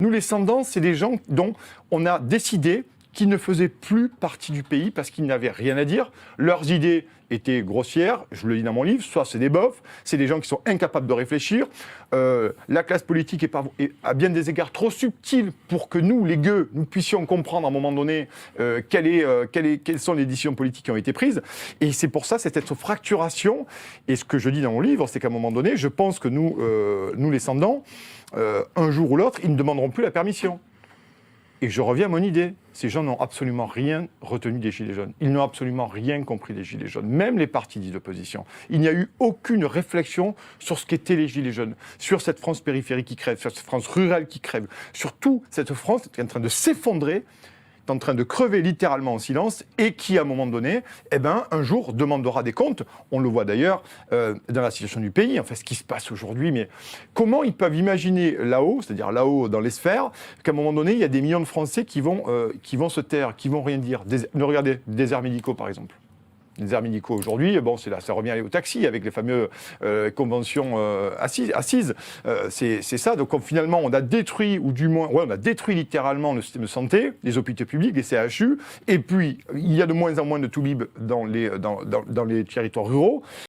Nous, les sans-dents, c'est des gens dont on a décidé qu'ils ne faisaient plus partie du pays parce qu'ils n'avaient rien à dire. Leurs idées étaient grossières, je le dis dans mon livre, soit c'est des bofs, c'est des gens qui sont incapables de réfléchir. La classe politique est à bien des égards trop subtile pour que nous, les gueux, nous puissions comprendre à un moment donné quelles sont les décisions politiques qui ont été prises. Et c'est pour ça, c'est cette fracturation. Et ce que je dis dans mon livre, c'est qu'à un moment donné, je pense que nous les sans-dents, un jour ou l'autre, ils ne demanderont plus la permission. Et je reviens à mon idée. Ces gens n'ont absolument rien retenu des Gilets jaunes. Ils n'ont absolument rien compris des Gilets jaunes. Même les partis dits d'opposition. Il n'y a eu aucune réflexion sur ce qu'étaient les Gilets jaunes. Sur cette France périphérique qui crève, sur cette France rurale qui crève. Sur toute cette France qui est en train de s'effondrer, en train de crever littéralement en silence et qui, à un moment donné, un jour demandera des comptes. On le voit d'ailleurs dans la situation du pays, enfin ce qui se passe aujourd'hui. Mais comment ils peuvent imaginer là-haut, c'est-à-dire là-haut dans les sphères, qu'à un moment donné, il y a des millions de Français qui vont se taire, qui vont rien dire. Regardez, déserts médicaux par exemple. Les déserts médicaux aujourd'hui, bon, c'est là, ça revient au taxi avec les fameuses conventions assises. C'est ça. Donc finalement, on a détruit, ou du moins, on a détruit littéralement le système de santé, les hôpitaux publics, les CHU. Et puis, il y a de moins en moins de toubibs dans les territoires ruraux.